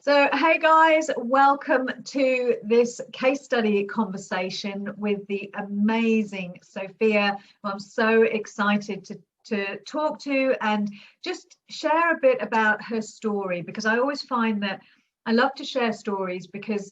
So, hey guys, welcome to this case study conversation with the amazing Sophia, who I'm so excited to talk to and just share a bit about her story, because I always find that I love to share stories because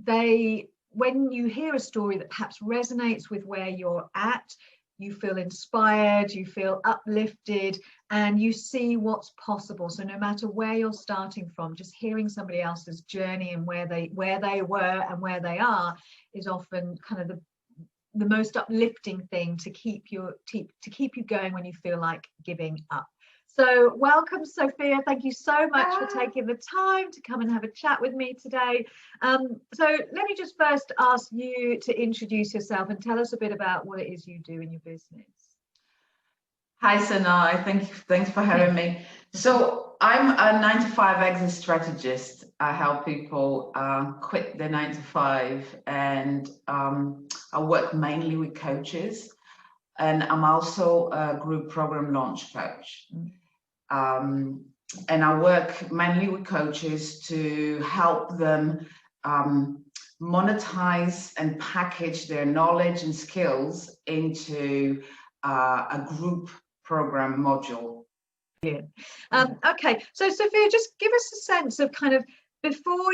when you hear a story that perhaps resonates with where you're at, you feel inspired, you feel uplifted, and you see what's possible. So no matter where you're starting from, just hearing somebody else's journey and where they were and where they are is often kind of the most uplifting thing to keep you going when you feel like giving up. So welcome, Sophia. Thank you so much for taking the time to come and have a chat with me today. So let me just first ask you to introduce yourself and tell us a bit about what it is you do in your business. Hi, Sanai. Thanks for having me. So I'm a 9-to-5 exit strategist. I help people quit their 9-to-5, and I work mainly with coaches. And I'm also a group program launch coach. And I work mainly with coaches to help them monetize and package their knowledge and skills into a group program module. Yeah. Okay, so Sophia, just give us a sense of kind of before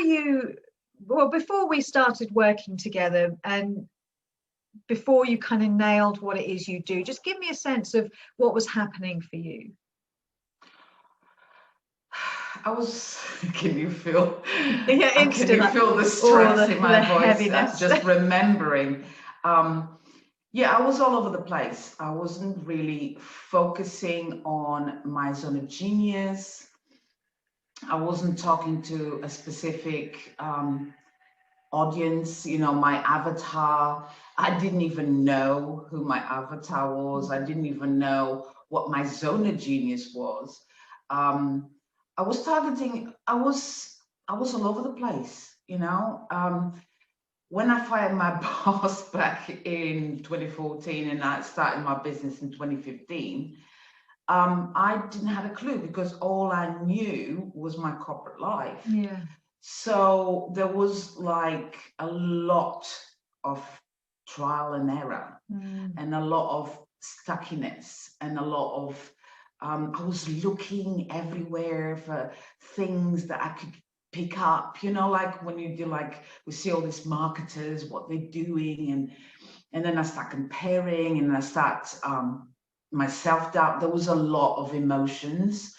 we started working together and before you kind of nailed what it is you do, just give me a sense of what was happening for you. Can you feel? Yeah, can you feel the stress in my voice? Heaviness. Just remembering. Yeah, I was all over the place. I wasn't really focusing on my zone of genius. I wasn't talking to a specific audience, my avatar. I didn't even know who my avatar was. I didn't even know what my zone of genius was. I was targeting, I was all over the place, When I fired my boss back in 2014 and I started my business in 2015, I didn't have a clue because all I knew was my corporate life. Yeah. So there was like a lot of trial and error and a lot of stuckiness and a lot of, I was looking everywhere for things that I could pick up, like when you do, like we see all these marketers, what they're doing, and then I start comparing and I start my self-doubt. There was a lot of emotions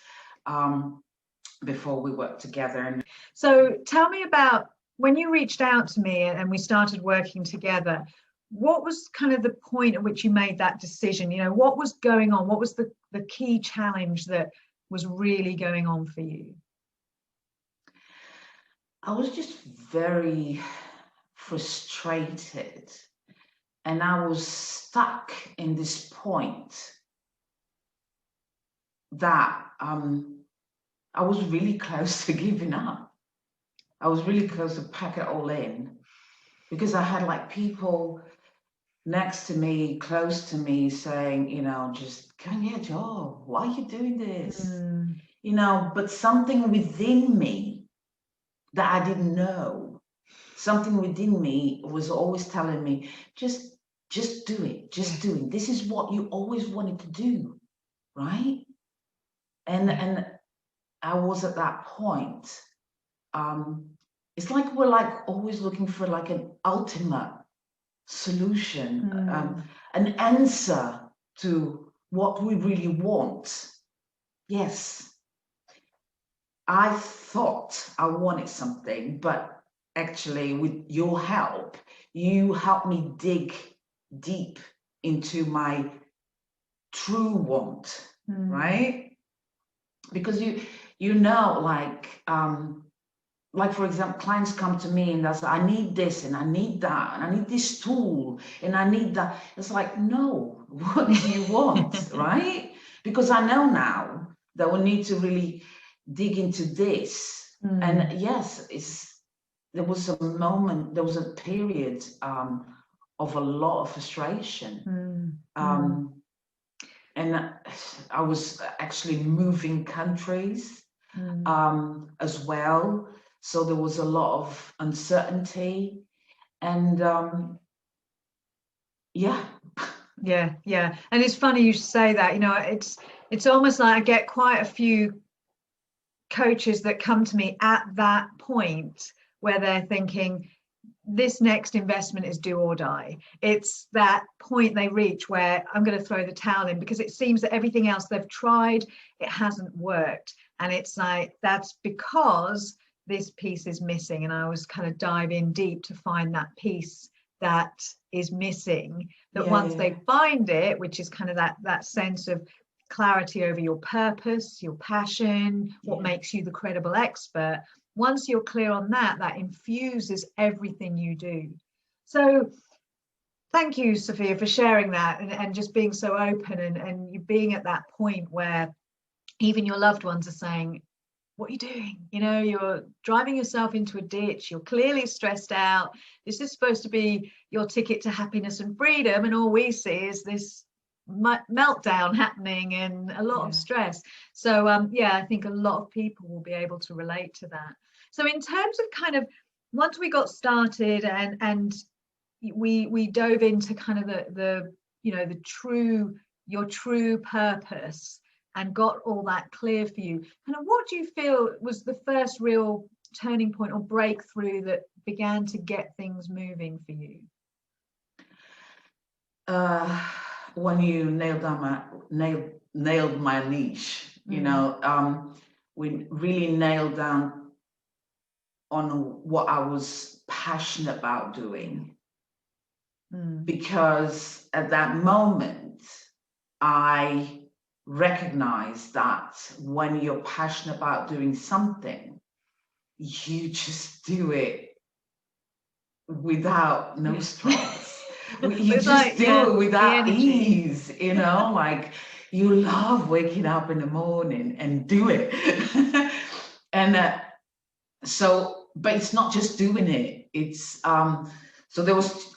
before we worked together. So tell me about when you reached out to me and we started working together. What was kind of the point at which you made that decision? What was going on? What was the key challenge that was really going on for you? I was just very frustrated, and I was stuck in this point that I was really close to giving up. I was really close to pack it all in, because I had like people next to me, close to me, saying, just go and get a job. Why are you doing this? But something within me that I didn't know, something within me was always telling me, just do it, just do it. This is what you always wanted to do, right? And I was at that point. It's like we're like always looking for like an ultimate solution, an answer to what we really want. Yes, I thought I wanted something, but actually with your help, you helped me dig deep into my true want, right? Because like for example, clients come to me and they'll say, I need this and I need that and I need this tool and I need that. It's like, no, what do you want, right? Because I know now that we need to really dig into this. And yes, there was a period of a lot of frustration. And I was actually moving countries as well. So there was a lot of uncertainty, and yeah. Yeah. And it's funny you say that, you know, it's almost like I get quite a few coaches that come to me at that point where they're thinking, this next investment is do or die. It's that point they reach where I'm going to throw the towel in because it seems that everything else they've tried, it hasn't worked. And it's like, that's because this piece is missing. And I always kind of dive in deep to find that piece that is missing, that once they find it, which is kind of that sense of clarity over your purpose, your passion, what makes you the credible expert. Once you're clear on that, that infuses everything you do. So thank you, Sofia, for sharing that and just being so open and you being at that point where even your loved ones are saying, what are you doing? You know, you're driving yourself into a ditch. You're clearly stressed out. This is supposed to be your ticket to happiness and freedom. And all we see is this meltdown happening and a lot of stress. So I think a lot of people will be able to relate to that. So in terms of kind of once we got started and we dove into kind of the you know your true purpose and got all that clear for you, kind of what do you feel was the first real turning point or breakthrough that began to get things moving for you? When you nailed my niche, you know, we really nailed down on what I was passionate about doing. Because at that moment, I recognized that when you're passionate about doing something, you just do it without no stress. You just do it without ease, you know, like you love waking up in the morning and do it. And so, but it's not just doing it. It's so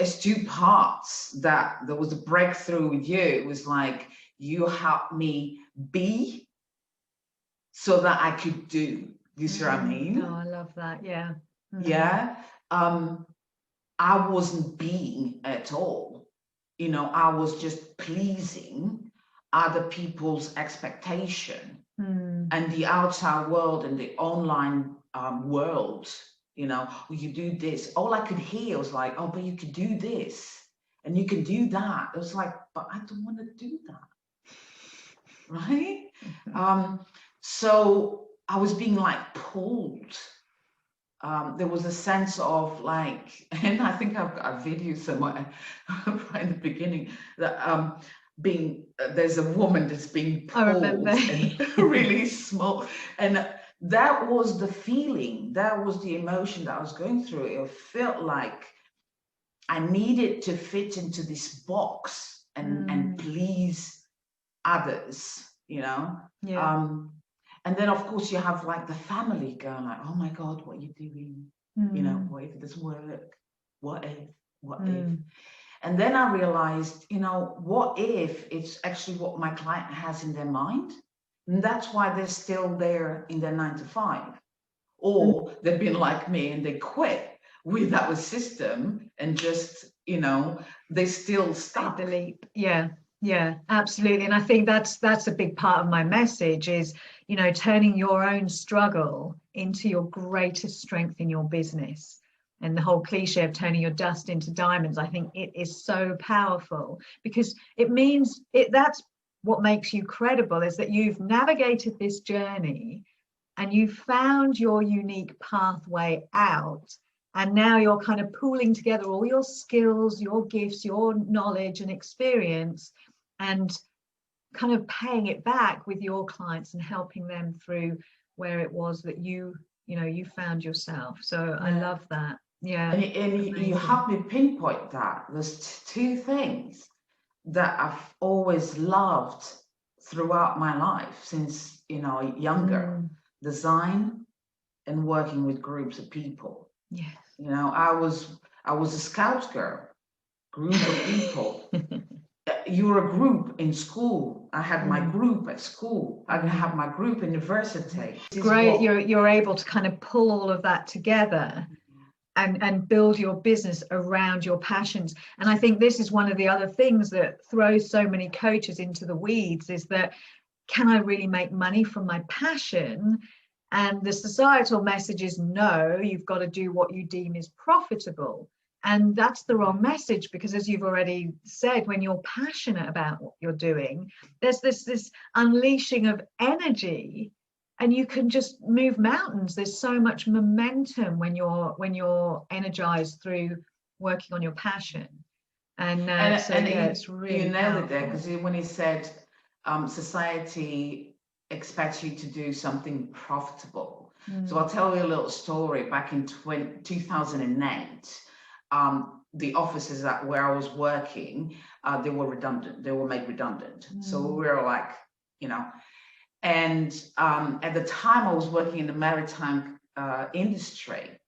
it's two parts. That there was a breakthrough with you. It was like you helped me be so that I could do. You see what I mean? Oh, I love that. Yeah. Yeah. I wasn't being at all. You know, I was just pleasing other people's expectation and the outside world and the online world. You know, well, you do this. All I could hear was like, oh, but you could do this and you can do that. It was like, but I don't want to do that. Right? So I was being like pulled. There was a sense of like, and I think I've got a video somewhere right in the beginning that there's a woman that's being pulled and really small, and that was the feeling, that was the emotion that I was going through. It felt like I needed to fit into this box and please others, you know. And then of course you have like the family going like, oh my God, what are you doing? You know, what if it doesn't work? What if? And then I realized, you know, what if it's actually what my client has in their mind? And that's why they're still there in their 9 to 5. Or they've been like me and they quit with our system and just, you know, they still stuck. The leap. Yeah, absolutely. And I think that's a big part of my message is, you know, turning your own struggle into your greatest strength in your business. And the whole cliche of turning your dust into diamonds, I think it is so powerful because it means that's what makes you credible, is that you've navigated this journey and you've found your unique pathway out. And now you're kind of pooling together all your skills, your gifts, your knowledge and experience, and kind of paying it back with your clients and helping them through where it was that you found yourself. So I love that. Yeah. And you helped me pinpoint that. There's two things that I've always loved throughout my life since, you know, younger. Design and working with groups of people. Yes. You know, I was a scout girl, group of people. you're a group in school. I had my group at school. I have my group in university. It's great. You're able to kind of pull all of that together and build your business around your passions. And I think this is one of the other things that throws so many coaches into the weeds, is that, can I really make money from my passion? And the societal message is, no, you've got to do what you deem is profitable. And that's the wrong message, because as you've already said, when you're passionate about what you're doing, there's this unleashing of energy, and you can just move mountains. There's so much momentum when you're energized through working on your passion. And it's really, you nailed it there, because when he said society expects you to do something profitable. So I'll tell you a little story. Back in 2008, the offices where I was working, they were redundant. They were made redundant. So we were like, and at the time I was working in the maritime industry.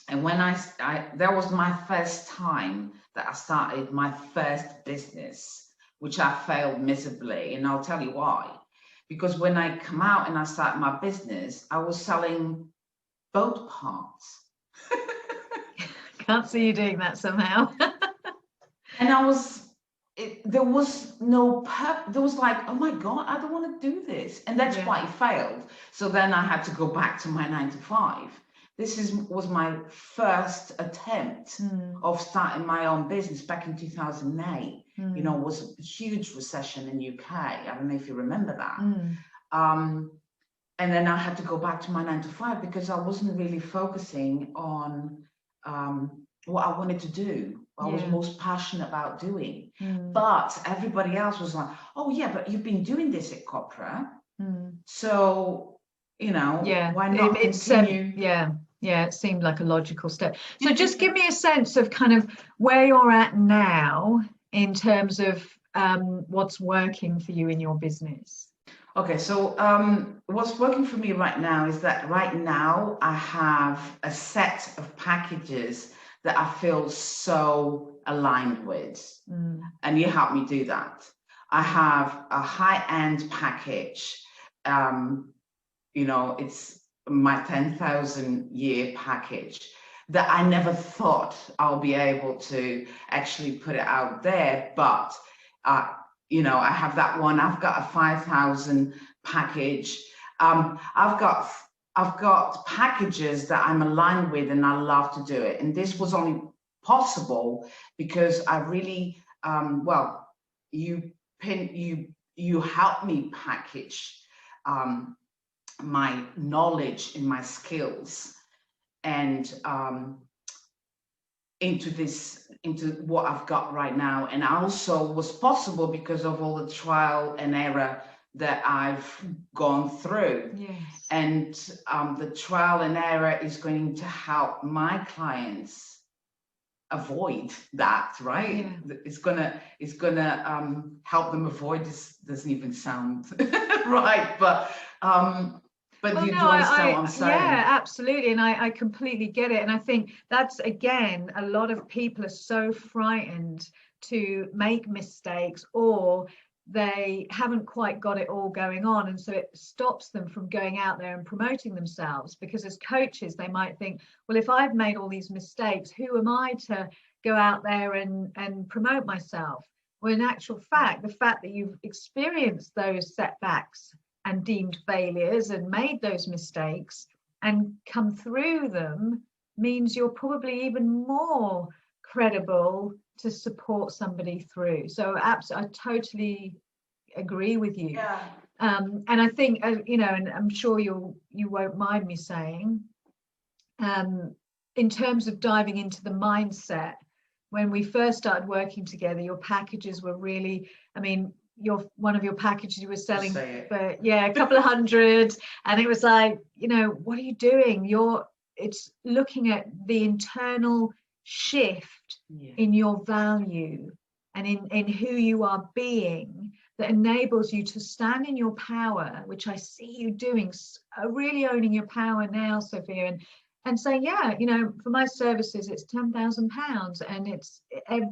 And when that was my first time that I started my first business, which I failed miserably. And I'll tell you why. Because when I come out and I started my business, I was selling boat parts. Can't see you doing that somehow. And there was no purpose. There was like, oh my God, I don't want to do this. And that's why it failed. So then I had to go back to my 9 to 5. This was my first attempt of starting my own business back in 2008. It was a huge recession in UK. I don't know if you remember that. And then I had to go back to my 9 to 5 because I wasn't really focusing on what I wanted to do. I was most passionate about doing. But everybody else was like, oh yeah, but you've been doing this at corporate. So, why not continue? It seemed like a logical step. So just give me a sense of kind of where you're at now in terms of what's working for you in your business. Okay, so what's working for me right now is that right now I have a set of packages that I feel so aligned with. And you help me do that. I have a high-end package. It's my 10,000 year package that I never thought I'll be able to actually put it out there. But, I have that one. I've got a 5,000 package. I've got packages that I'm aligned with and I love to do it. And this was only possible because I really, you helped me package my knowledge and my skills and into what I've got right now. And also was possible because of all the trial and error that I've gone through. Yes. And the trial and error is going to help my clients avoid that, right? Yeah. It's gonna help them avoid this. Doesn't even sound right, but do you understand what I'm saying? Yeah, absolutely. And I completely get it. And I think that's, again, a lot of people are so frightened to make mistakes, or they haven't quite got it all going on. And so it stops them from going out there and promoting themselves, because as coaches, they might think, well, if I've made all these mistakes, who am I to go out there and promote myself? Well, in actual fact, the fact that you've experienced those setbacks and deemed failures and made those mistakes and come through them means you're probably even more credible to support somebody through. So absolutely, I totally agree with you. Yeah. And I think, and I'm sure you won't mind me saying, in terms of diving into the mindset, when we first started working together, your packages were really, one of your packages you were selling for a couple of hundred, and it was like, what are you doing? It's looking at the internal shift in your value and in who you are being, that enables you to stand in your power, which I see you doing, really owning your power now, Sophia, and saying, for my services, it's £10,000, and it's,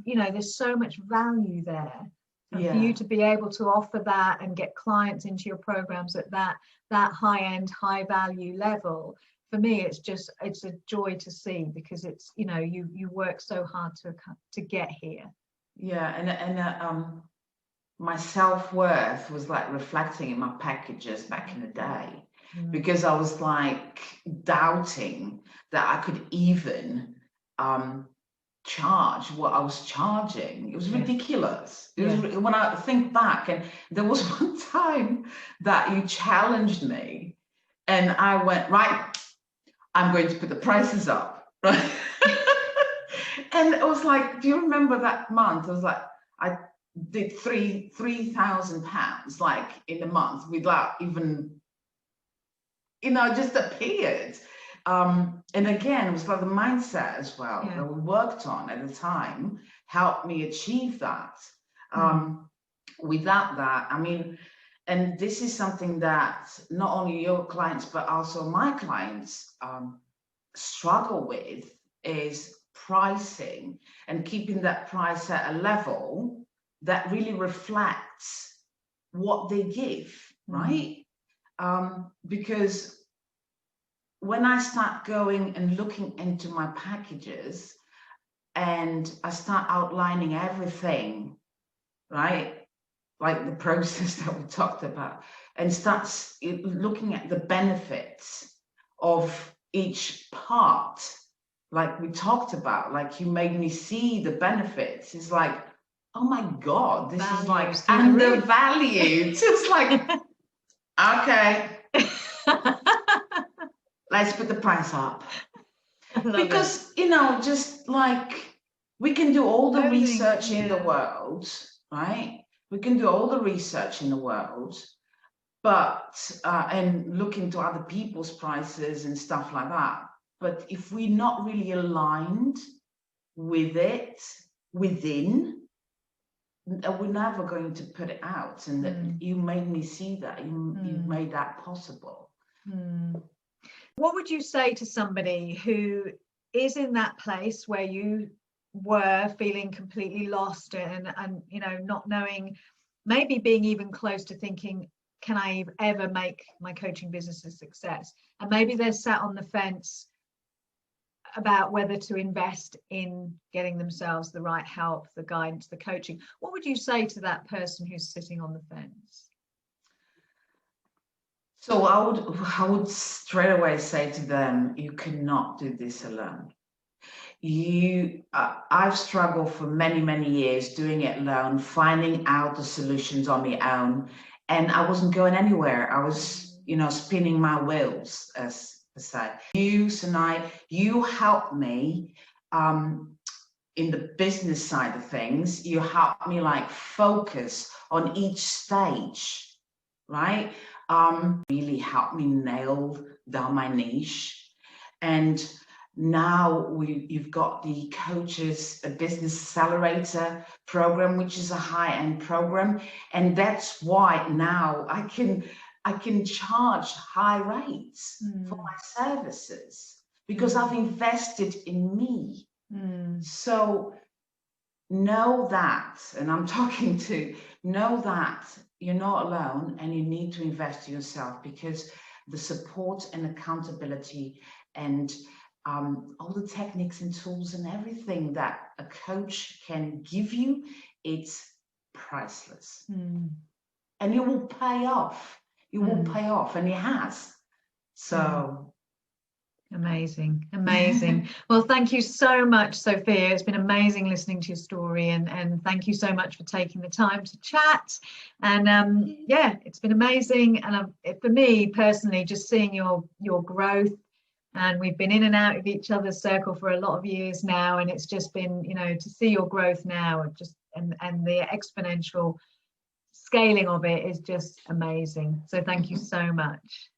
there's so much value there. And for you to be able to offer that and get clients into your programs at that high end, high value level, for me, it's a joy to see, because it's, you know, you work so hard to get here. Yeah, and my self-worth was like reflecting in my packages back in the day, because I was like doubting that I could even charge what I was charging. It was ridiculous. It was, when I think back, and there was one time that you challenged me and I went, right, I'm going to put the prices up, right? And it was like, do you remember that month? It was like, I did £3,000 like in a month without even, you know, just appeared. And again, it was like the mindset as well that we worked on at the time helped me achieve that. Without that, I mean, and this is something that not only your clients, but also my clients struggle with, is pricing and keeping that price at a level that really reflects what they give, right? Because when I start going and looking into my packages and I start outlining everything, right? Like the process that we talked about, and starts looking at the benefits of each part, like we talked about, like you made me see the benefits. It's like, oh my God, this is like undervalued. It's like, okay, let's put the price up. Because, you know, just like we can do all the research in the world, right? We can do all the research in the world, but, and look into other people's prices and stuff like that. But if we're not really aligned with it within, we're never going to put it out. And you made me see that. You made that possible. What would you say to somebody who is in that place where you were, feeling completely lost and you know, not knowing, maybe being even close to thinking, can I ever make my coaching business a success? And maybe they're sat on the fence about whether to invest in getting themselves the right help, the guidance, the coaching. What would you say to that person who's sitting on the fence? So I would straight away say to them, you cannot do this alone. I've struggled for many, many years doing it alone, finding out the solutions on my own, and I wasn't going anywhere. I was, you know, spinning my wheels, as I say. You, Sanai, you helped me in the business side of things. You helped me like focus on each stage, right? Really helped me nail down my niche. And now you've got the Coaches Business Accelerator program, which is a high-end program, and that's why now I can charge high rates for my services, because I've invested in me. So know that, and I'm talking to, know that you're not alone and you need to invest in yourself, because the support and accountability and all the techniques and tools and everything that a coach can give you, it's priceless. And it will pay off. It will pay off, and it has. So amazing. Well, thank you so much, Sophia. It's been amazing listening to your story, and thank you so much for taking the time to chat. And yeah, it's been amazing. And for me personally, just seeing your growth, and we've been in and out of each other's circle for a lot of years now, and it's just been, you know, to see your growth now, and the exponential scaling of it is just amazing. So thank you so much.